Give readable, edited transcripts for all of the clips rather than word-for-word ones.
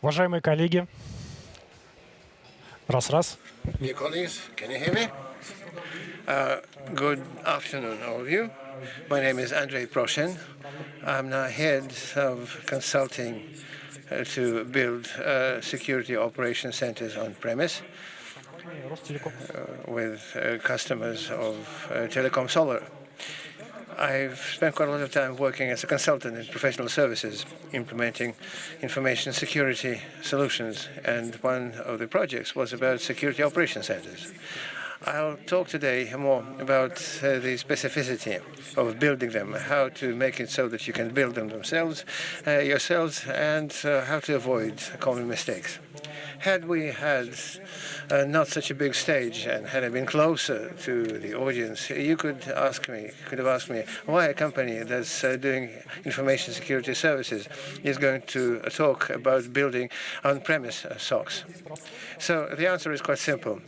Уважаемые коллеги, раз-раз. Dear colleagues, can you hear me? Good afternoon, all of you. My name is Andrei Proshin. I'm now head of consulting to build security operation centers on premise with customers of Telecom Solar. I've spent quite a lot of time working as a consultant in professional services, implementing information security solutions, and one of the projects was about security operation centers. I'll talk today more about the specificity of building them, how to make it so that you can build them yourselves, and how to avoid common mistakes. Had we had not such a big stage, and had I been closer to the audience, you could have asked me why a company that's doing information security services is going to talk about building on-premise SOCs. So the answer is quite simple.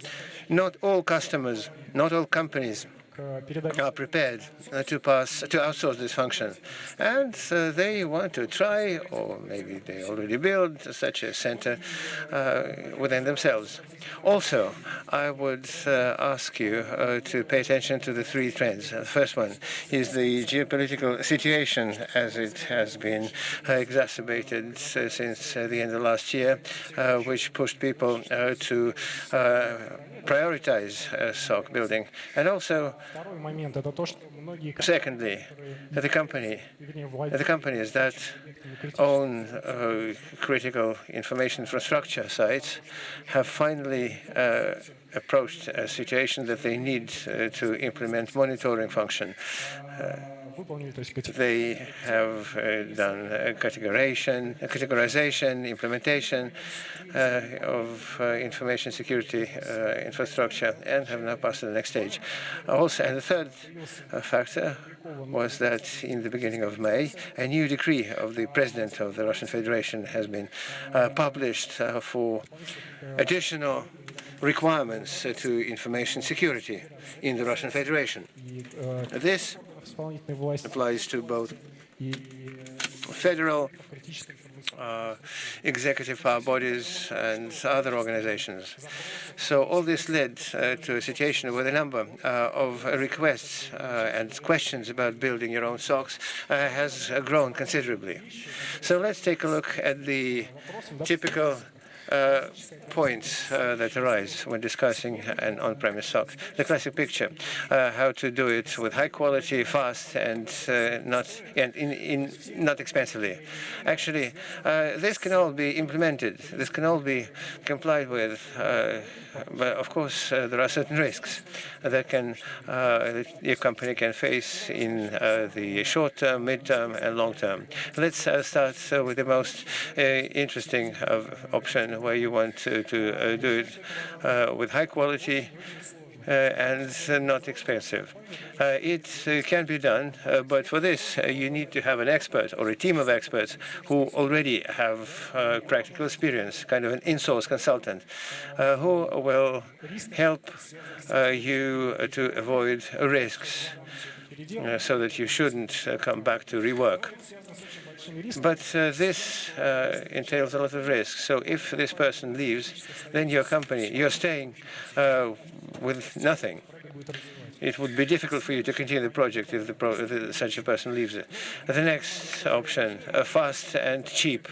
Not all customers, not all companies are prepared to outsource this function. And they want to try, or maybe they already build such a center within themselves. Also, I would ask you to pay attention to the three trends. The first one is the geopolitical situation as it has been exacerbated since the end of last year, which pushed people to prioritize SOC building. And also, secondly, the companies that own critical information infrastructure sites have finally approached a situation that they need to implement monitoring function. They have done categorization, implementation of information security infrastructure, and have now passed to the next stage. Also, and the third factor was that in the beginning of May, a new decree of the President of the Russian Federation has been published for additional requirements to information security in the Russian Federation. This applies to both federal executive power bodies and other organizations. So all this led to a situation where the number of requests and questions about building your own SOCs has grown considerably. So let's take a look at the typical points that arise when discussing an on-premise SOC. The classic picture, how to do it with high quality, fast, and not expensively. Actually, this can all be implemented. This can all be complied with. But of course, there are certain risks that your company can face in the short term, mid-term, and long term. Let's start with the most interesting option, where you want to do it with high quality and not expensive. It can be done, but for this you need to have an expert or a team of experts who already have practical experience, kind of an in-source consultant, who will help you to avoid risks so that you shouldn't come back to rework. But this entails a lot of risk. So if this person leaves, then you're staying with nothing. It would be difficult for you to continue the project if such a person leaves it. The next option, fast and cheap.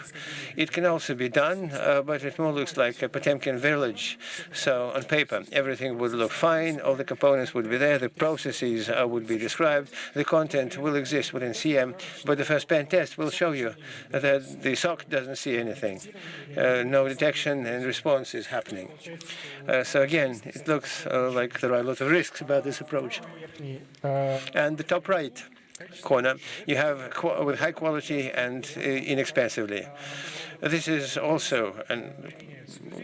It can also be done, but it more looks like a Potemkin village. So on paper, everything would look fine, all the components would be there, the processes would be described, the content will exist within CM, but the first pen test will show you that the SOC doesn't see anything. No detection and response is happening. So again, it looks like there are a lot of risks about this approach. And the top right corner, you have with high quality and inexpensively. This is also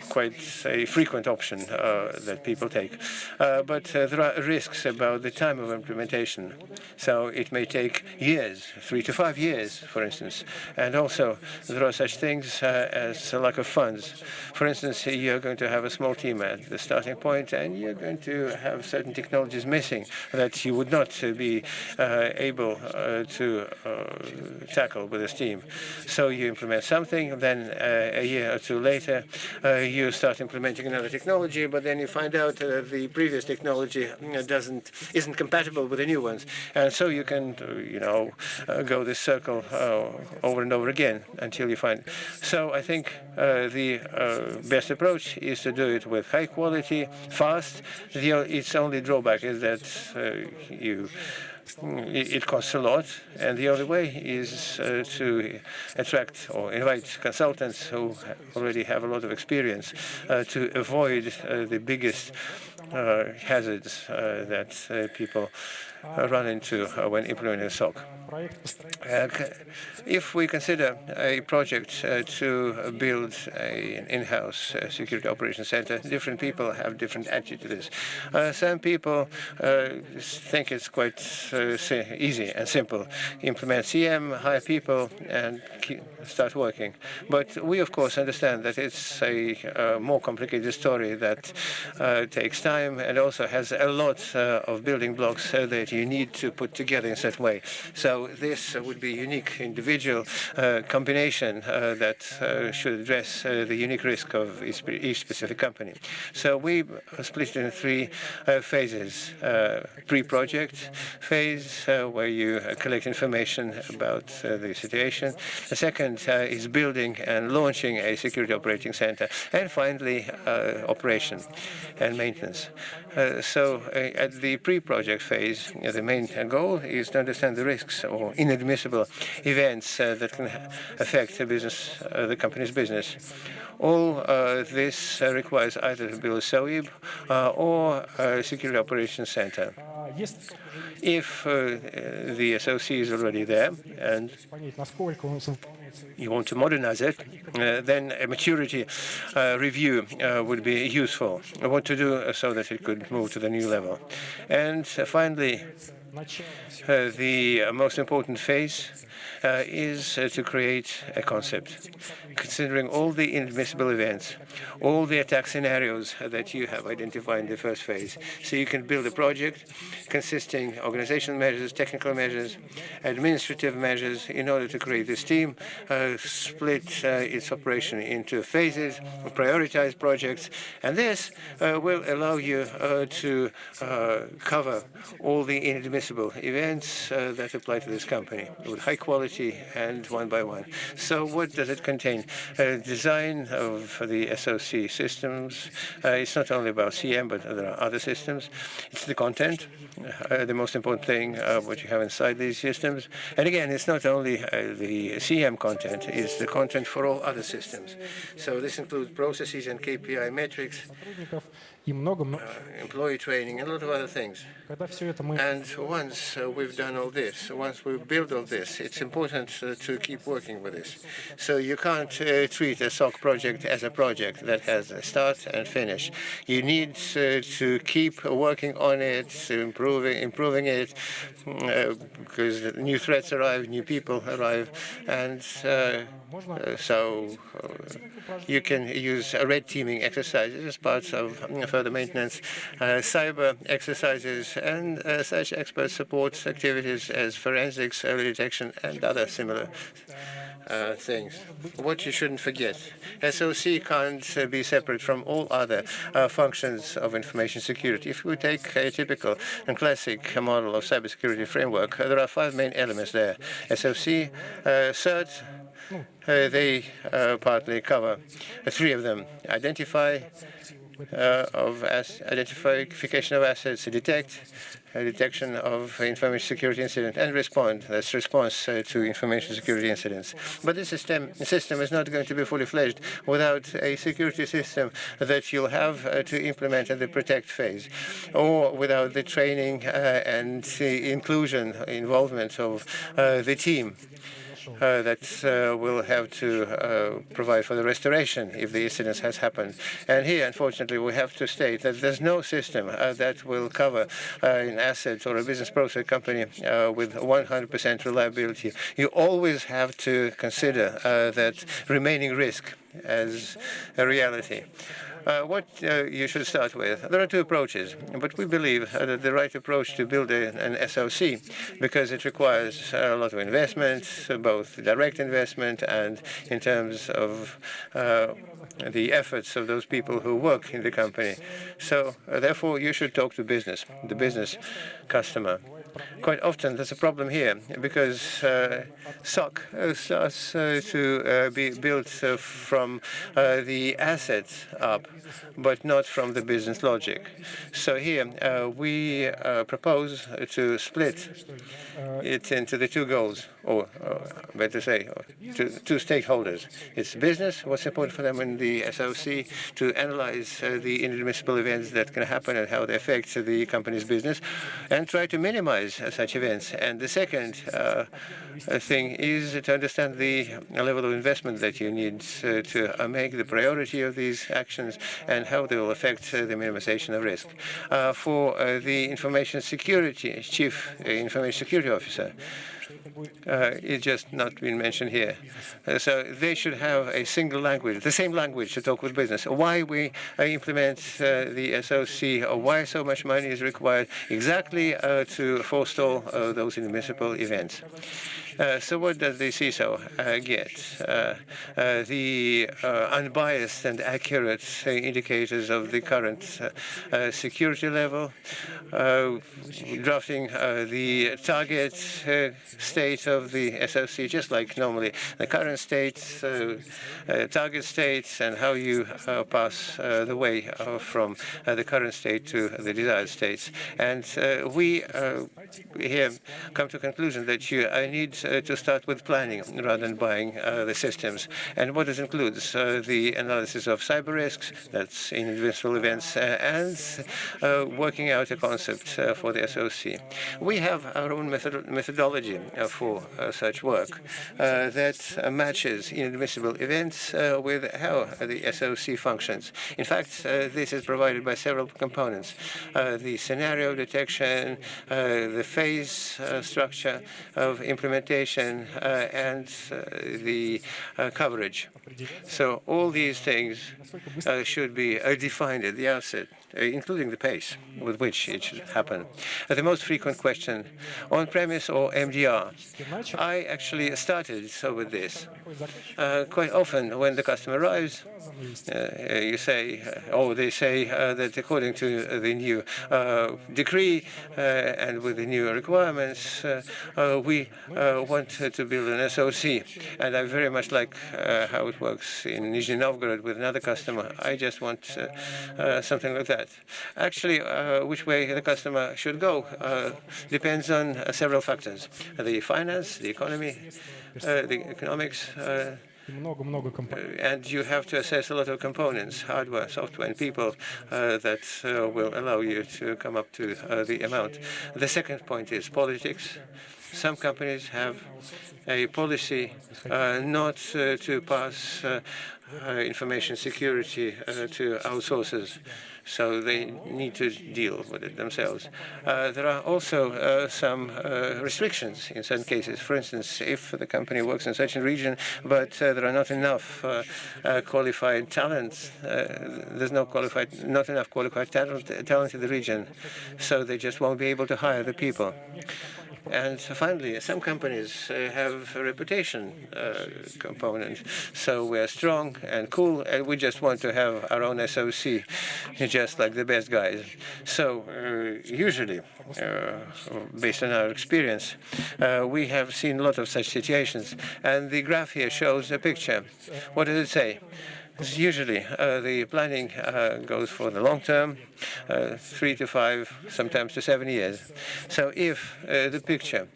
quite a frequent option that people take. But there are risks about the time of implementation. So it may take years, 3 to 5 years, for instance. And also, there are such things as a lack of funds. For instance, you're going to have a small team at the starting point, and you're going to have certain technologies missing that you would not be able to tackle with this team. So you implement something, then a year or two later, you start implementing another technology, but then you find out the previous technology isn't compatible with the new ones, and so you can go this circle over and over again until you find. So I think the best approach is to do it with high quality, fast. Its only drawback is that it costs a lot, and the only way is to attract or invite consultants who already have a lot of experience to avoid the biggest hazards that people run into when implementing a SOC. If we consider a project to build an in-house security operations center, different people have different attitudes to this. Some people think it's quite easy and simple. Implement CM, hire people, and start working. But we, of course, understand that it's a more complicated story that takes time and also has a lot of building blocks that you need to put together in a certain way. So this would be a unique individual combination that should address the unique risk of each specific company. So we split it in three phases. Pre-project phase, where you collect information about the situation. The second is building and launching a security operating center. And finally, operation and maintenance. So at the pre-project phase, the main goal is to understand the risks or inadmissible events that can affect the company's business. All this requires either to build a SOIB or a security operations center. If the SOC is already there and you want to modernize it, then a maturity review would be useful. What to do so that it could move to the new level. And finally, the most important phase is to create a concept, considering all the inadmissible events, all the attack scenarios that you have identified in the first phase. So you can build a project consisting organizational measures, technical measures, administrative measures in order to create this team, split its operation into phases, prioritize projects, and this will allow you to cover all the inadmissible events that apply to this company with high quality and one by one. So what does it contain? Design of the SOC systems. It's not only about CM, but there are other systems. It's the content, the most important thing, what you have inside these systems. And again, it's not only the CM content, it's the content for all other systems. So this includes processes and KPI metrics, employee training, and a lot of other things. And once we've done all this, once we've built all this, it's important to keep working with this. So you can't treat a SOC project as a project that has a start and finish. You need to keep working on it, improving it, because new threats arrive, new people arrive, and so you can use red teaming exercises as part of further maintenance, cyber exercises, and such expert support activities as forensics, early detection, and other similar things. What you shouldn't forget, SOC can't be separate from all other functions of information security. If we take a typical and classic model of cybersecurity framework, there are 5 main elements there. SOC, CERT, they partly cover 3 of them. Identification of assets, detection of information security incident, and respond. That's response to information security incidents. But this system is not going to be fully fledged without a security system that you'll have to implement in the protect phase, or without the training and the inclusion, involvement of the team that will have to provide for the restoration if the incident has happened. And here, unfortunately, we have to state that there's no system that will cover an asset or a business process company with 100% reliability. You always have to consider that remaining risk as a reality. What you should start with. There are two approaches, but we believe that the right approach to build an SOC, because it requires a lot of investment, both direct investment and in terms of the efforts of those people who work in the company. So therefore, you should talk to business, the business customer. Quite often, there's a problem here because SOC starts to be built from the assets up, but not from the business logic. So here, we propose to split it into the two goals, or better say, two stakeholders. It's business, what's important for them in the SOC, to analyze the inadmissible events that can happen and how they affect the company's business, and try to minimize such events. And the second thing is to understand the level of investment that you need to make the priority of these actions and how they will affect the minimization of risk. For the information security, chief information security officer, it's just not been mentioned here. So they should have a single language, the same language to talk with business. Why we implement the SOC, or why so much money is required exactly to forestall those inadmissible events. So what does the CISO get? The unbiased and accurate indicators of the current security level, drafting the target state of the SOC, just like normally the current state, target states, and how you pass the way from the current state to the desired states. And we here come to a conclusion that you need to start with planning rather than buying the systems. And what this includes the analysis of cyber risks, that's inadmissible events, and working out a concept for the SOC. We have our own methodology for such work that matches inadmissible events with how the SOC functions. In fact, this is provided by several components: the scenario detection, the phase structure of implementation, and the coverage. So all these things should be defined at the outset, including the pace with which it should happen. The most frequent question, on-premise or MDR? I actually started with this. Quite often when the customer arrives, you say, they say that according to the new decree and with the new requirements, we want to build an SOC. And I very much like how it works in Nizhny Novgorod with another customer. I just want something like that. Actually, which way the customer should go depends on several factors: the finance, the economy, the economics, and you have to assess a lot of components, hardware, software, and people that will allow you to come up to the amount. The second point is politics. Some companies have a policy not to pass information security to outsourcers, so they need to deal with it themselves. There are also some restrictions in certain cases. For instance, if the company works in such a region, but there are not enough qualified talent, there's not enough qualified talent in the region, so they just won't be able to hire the people. And finally, some companies have a reputation component. So we're strong and cool, and we just want to have our own SOC, just like the best guys. So usually, based on our experience, we have seen a lot of such situations. And the graph here shows a picture. What does it say? Usually, the planning goes for the long term, 3 to 5, sometimes to 7 years. So if the picture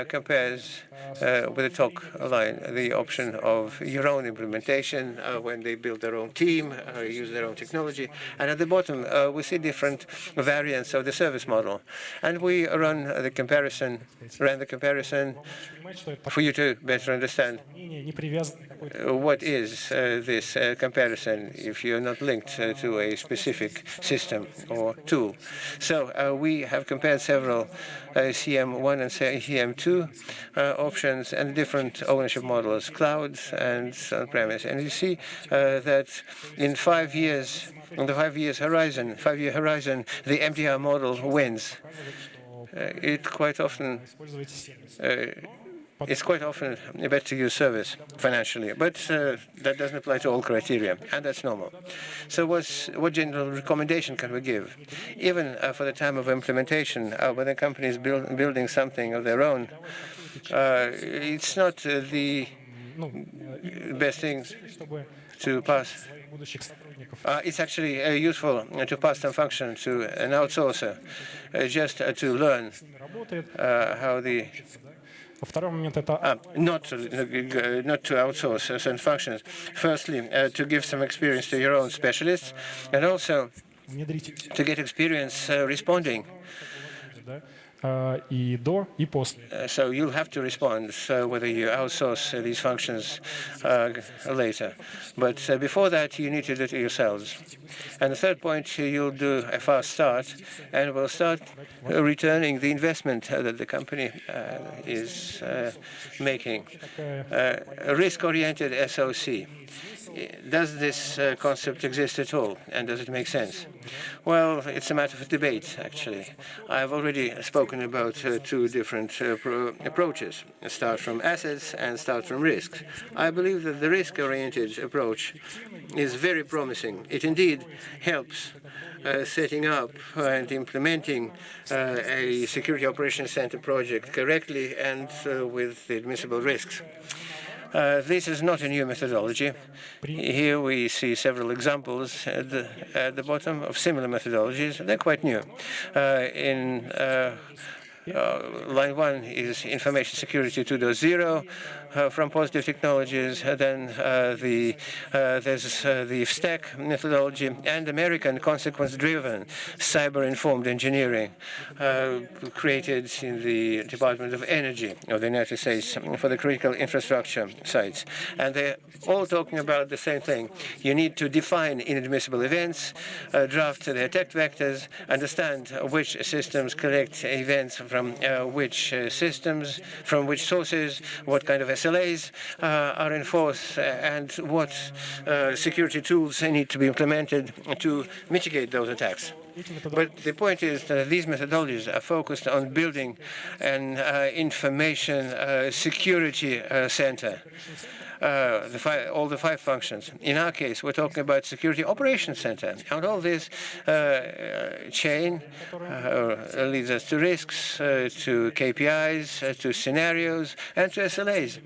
compares with the top line, the option of your own implementation, when they build their own team, use their own technology, and at the bottom, we see different variants of the service model. And we ran the comparison for you to better understand what is this comparison if you're not linked to a specific system or tool. So we have compared several CM1 and CM2 options and different ownership models, cloud and on-premise. And you see that in 5 years, on the 5-year horizon, the MDR model wins. It's quite often better to use service financially, but that doesn't apply to all criteria, and that's normal. So what general recommendation can we give? Even for the time of implementation, when the company is building something of their own, it's not the best thing to pass. It's actually useful to pass some function to an outsourcer, just to learn how the not to outsource certain functions. Firstly, to give some experience to your own specialists, and also to get experience responding. So you'll have to respond whether you outsource these functions later. But before that, you need to do it yourselves. And the third point, you'll do a fast start, and we'll start returning the investment that the company is making. A risk-oriented SOC. Does this concept exist at all, and does it make sense? Well, it's a matter of debate, actually. I've already spoken about two different approaches. Start from assets and start from risks. I believe that the risk-oriented approach is very promising. It indeed helps setting up and implementing a security operations center project correctly and with the admissible risks. This is not a new methodology. Here we see several examples at the bottom of similar methodologies. They're quite new. Line 1 is information security 2.0 from positive technologies. Then there's the stack methodology and American consequence-driven cyber-informed engineering created in the Department of Energy of the United States for the critical infrastructure sites. And they're all talking about the same thing. You need to define inadmissible events, draft the attack vectors, understand which systems collect events from which systems, from which sources, what kind of SLAs are enforced, and what security tools need to be implemented to mitigate those attacks. But the point is that these methodologies are focused on building an information security center. All the 5 functions. In our case, we're talking about Security Operations Center. And all this chain leads us to risks, to KPIs, to scenarios, and to SLAs.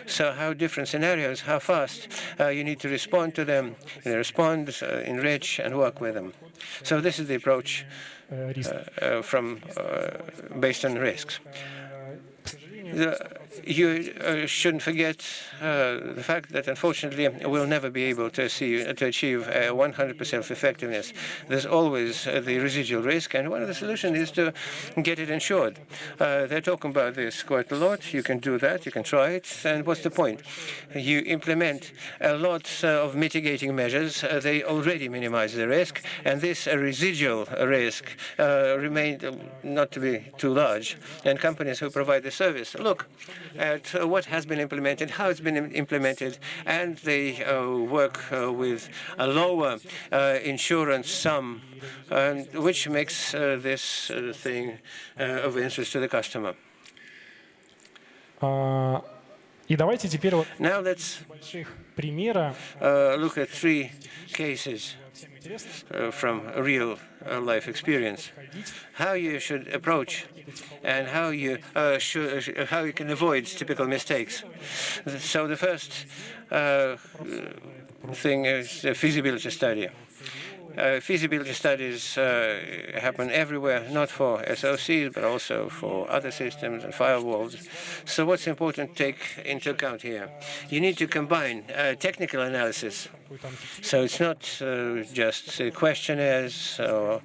So how different scenarios, how fast you need to respond to them, respond, enrich, and work with them. So this is the approach based on risks. You shouldn't forget the fact that, unfortunately, we'll never be able to achieve 100% effectiveness. There's always the residual risk, and one of the solutions is to get it insured. They're talking about this quite a lot. You can do that. You can try it. And what's the point? You implement a lot of mitigating measures. They already minimize the risk, and this residual risk remained not to be too large. And companies who provide the service look at what has been implemented, how it's been implemented, and they work with a lower insurance sum, which makes this thing of interest to the customer. Now let's look at 3 cases from real life experience. How you should approach and how you can avoid typical mistakes. So the first thing is a feasibility study. Feasibility studies happen everywhere, not for SOCs, but also for other systems and firewalls. So what's important to take into account here? You need to combine technical analysis. So it's not just questionnaires or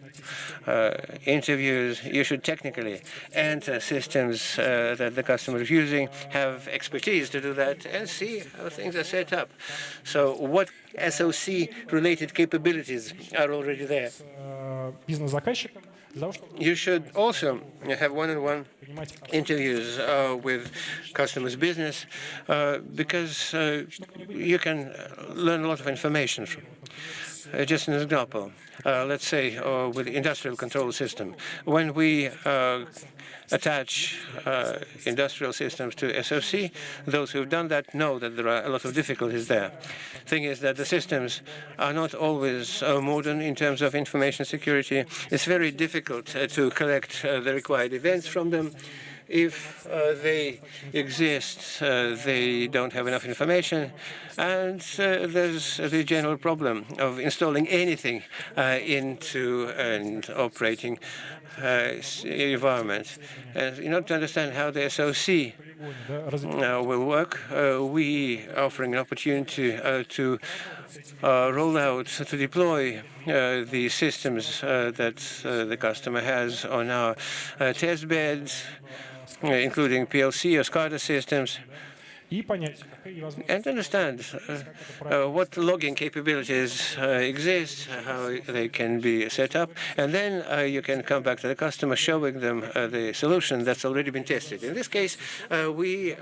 interviews. You should technically enter systems that the customer is using, have expertise to do that, and see how things are set up. So what SOC-related capabilities are already there? You should also have one-on-one interviews with customers' business because you can learn a lot of information from. Just an example, let's say with the industrial control system, when we attach industrial systems to SOC, those who have done that know that there are a lot of difficulties there. Thing is that the systems are not always modern in terms of information security. It's very difficult to collect the required events from them. If they exist, they don't have enough information. And there's the general problem of installing anything into an operating environment. And in order to understand how the SOC will work, we are offering an opportunity to roll out, to deploy the systems that the customer has on our test beds, including PLC or SCADA systems, and understand what logging capabilities exist, how they can be set up, and then you can come back to the customer showing them the solution that's already been tested. In this case, we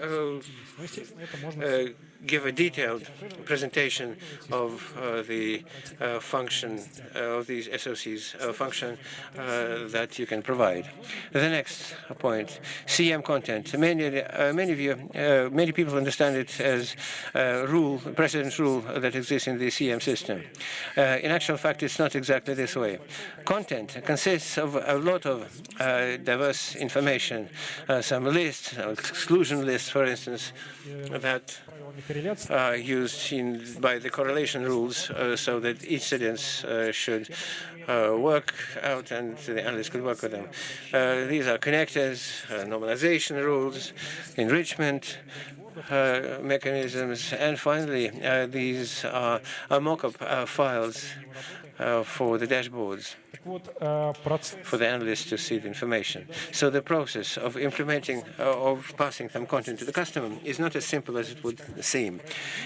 give a detailed presentation of the function of these SOCs function that you can provide. The next point, CM content. Many people understand it as precedent rule that exists in the CM system. In actual fact, it's not exactly this way. Content consists of a lot of diverse information, some lists, exclusion lists, for instance, that are used by the correlation rules so that incidents should work out and the analyst could work with them. These are connectors, normalization rules, enrichment mechanisms, and finally, these are mock-up files for the dashboards for the analysts to see the information. So the process of implementing of passing some content to the customer is not as simple as it would seem.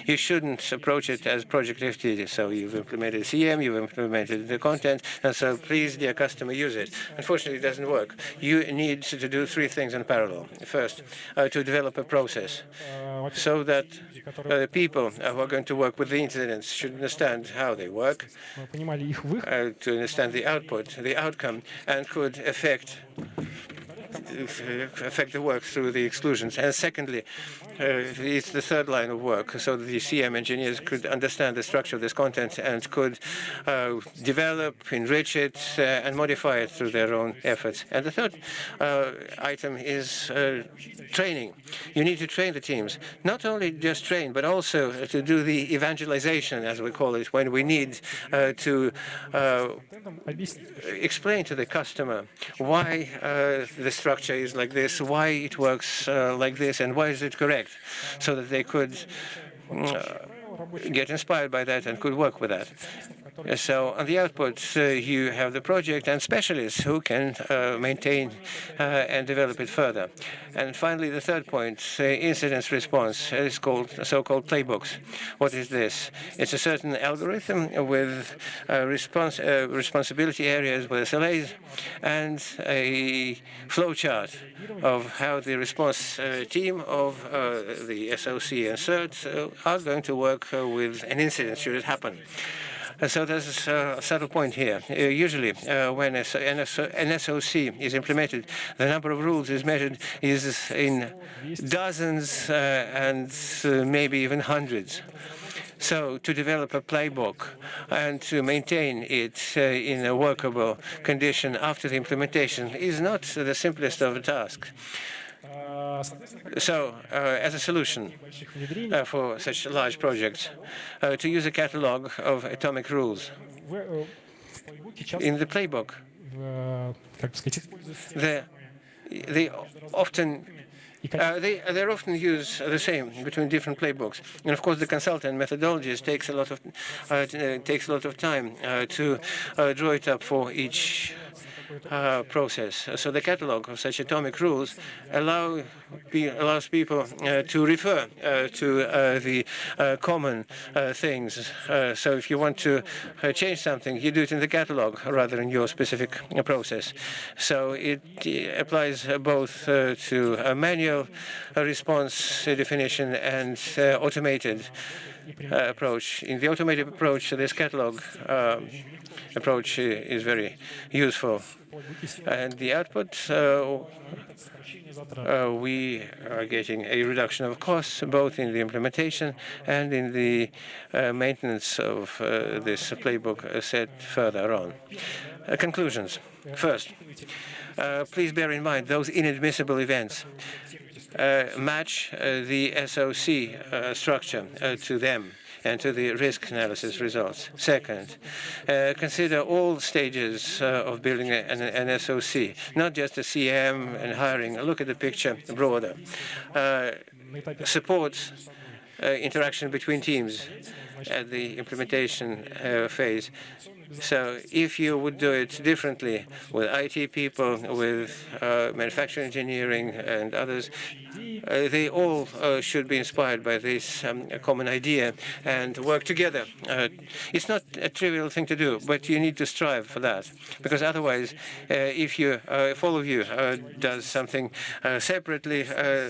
You shouldn't approach it as project FT. So you've implemented CM, you've implemented the content, and so please, dear customer, use it. Unfortunately, it doesn't work. You need to do three things in parallel. First, to develop a process so that the people who are going to work with the incidents should understand how they work, to understand the output, the outcome, and could affect the work through the exclusions. And secondly, it's the third line of work, so that the CM engineers could understand the structure of this content and could develop, enrich it, and modify it through their own efforts. And the third item is training. You need to train the teams, not only just train, but also to do the evangelization, as we call it, when we need to explain to the customer why the structure is like this, why it works like this, and why is it correct, so that they could get inspired by that and could work with that. So on the output, you have the project and specialists who can maintain and develop it further. And finally, the third point, incident response, is called so-called playbooks. What is this? It's a certain algorithm with responsibility areas with SLAs and a flowchart of how the response team of the SOC and CERT are going to work with an incident should it happen. So there's a subtle point here. Usually, when an SOC is implemented, the number of rules is measured is in dozens and maybe even hundreds. So to develop a playbook and to maintain it in a workable condition after the implementation is not the simplest of tasks. So, as a solution for such large projects, to use a catalog of atomic rules. In the playbook, they often use the same between different playbooks, and of course the consultant methodologies takes a lot of time to draw it up for each process. So the catalog of such atomic rules allows people to refer to the common things. So if you want to change something, you do it in the catalog rather than your specific process. So it applies both to a manual response definition and automated approach. In the automated approach, this catalog approach is very useful. And the output, we are getting a reduction of costs, both in the implementation and in the maintenance of this playbook set further on. Conclusions. First, please bear in mind those inadmissible events. Match the SOC structure to them and to the risk analysis results. Second, consider all stages of building an SOC, not just the CM and hiring. Look at the picture broader. Support interaction between teams at the implementation phase. So if you would do it differently with IT people, with manufacturing engineering and others, they all should be inspired by this common idea and work together. It's not a trivial thing to do, but you need to strive for that, because otherwise, if all of you does something separately,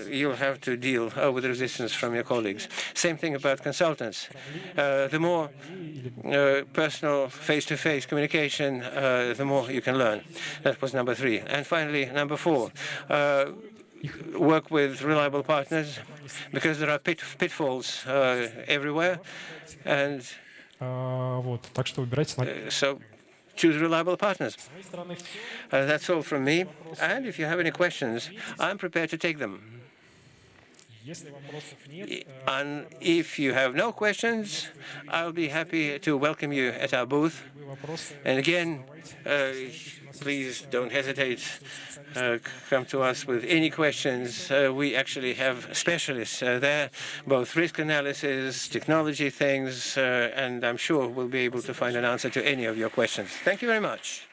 you'll have to deal with resistance from your colleagues. Same thing about consultants. The more personal face-to-face communication, the more you can learn. That was number 3. And finally, number 4. Work with reliable partners, because there are pitfalls everywhere, and so choose reliable partners. That's all from me, and if you have any questions, I'm prepared to take them. And if you have no questions, I'll be happy to welcome you at our booth. And again, please don't hesitate. Come to us with any questions. We actually have specialists there, both risk analysis, technology things, and I'm sure we'll be able to find an answer to any of your questions. Thank you very much.